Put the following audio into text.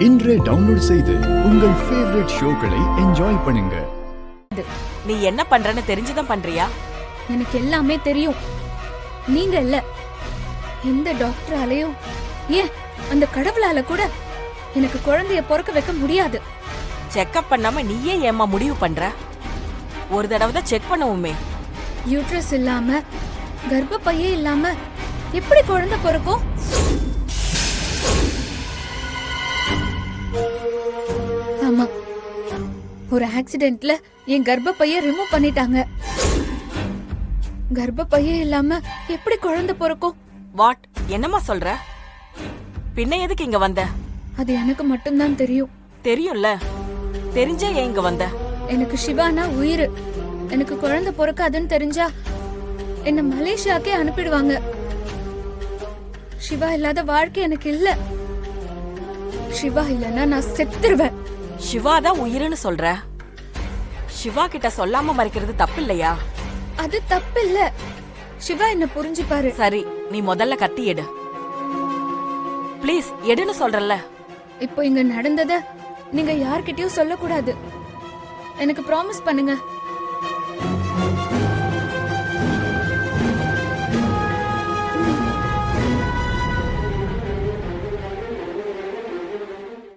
இன்றே டவுன்லோட் செய்து உங்கள் ஃபேவரட் ஷோக்களை என்ஜாய் பண்ணுங்க. நீ என்ன பண்றன்னு தெரிஞ்சுதான் பண்றியா? எனக்கு எல்லாமே தெரியும். நீங்க இல்ல, எந்த டாக்டராலையும், ஏன் அந்த கடவுளால கூட எனக்கு குழந்தைய பொறுக்க வைக்க முடியாது. செக்அப் பண்ணாம நீயே ஏமா முடிவு பண்ற? ஒரு தடவை தான் செக் பண்ணுவோமே. யூட்ரஸ் இல்லாம, கர்ப்பப்பையே இல்லாம எப்படி குழந்தை பொறுக்கும்? ஆமா, ஒரு ஆக்சிடென்ட்ல என் கர்ப்பப்பைய ரிமூவ் பண்ணிட்டாங்க. கர்ப்பப்பையே இல்லாம எப்படி குழந்தை பொறுக்கும்? வாட்? என்னம்மா சொல்ற? பின்ன எதுக்கு இங்க வந்த? அது எனக்கு மட்டும்தான் தெரியும். தெரியும்ல, தெரிஞ்சே ஏன் இங்க வந்த? எனக்கு சிவானா உயிர். எனக்கு குழந்தை பொறுக்காதுன்னு தெரிஞ்சா என்ன மலேசியாக்கே அனுப்பிடுவாங்க. சிவா இல்லாத வாழ்க்கை எனக்கு இல்ல. சிவா இல்லனா நான் செத்துருவேன். சிவா தான் உயிர்னு சொல்ற. சிவா கிட்ட சொல்லாம மறைக்கிறது தப்பு இல்லையா? அது தப்பு இல்ல. சிவா என்ன புரிஞ்சுப்பாரு. சரி, நீ முதல்ல கத்தி எடு. ப்ளீஸ் எடுன்னு சொல்றல்ல. இப்போ இங்க நடந்தத நீங்க யார்கிட்டயும் சொல்லக்கூடாது. எனக்கு ப்ராமிஸ் பண்ணுங்க.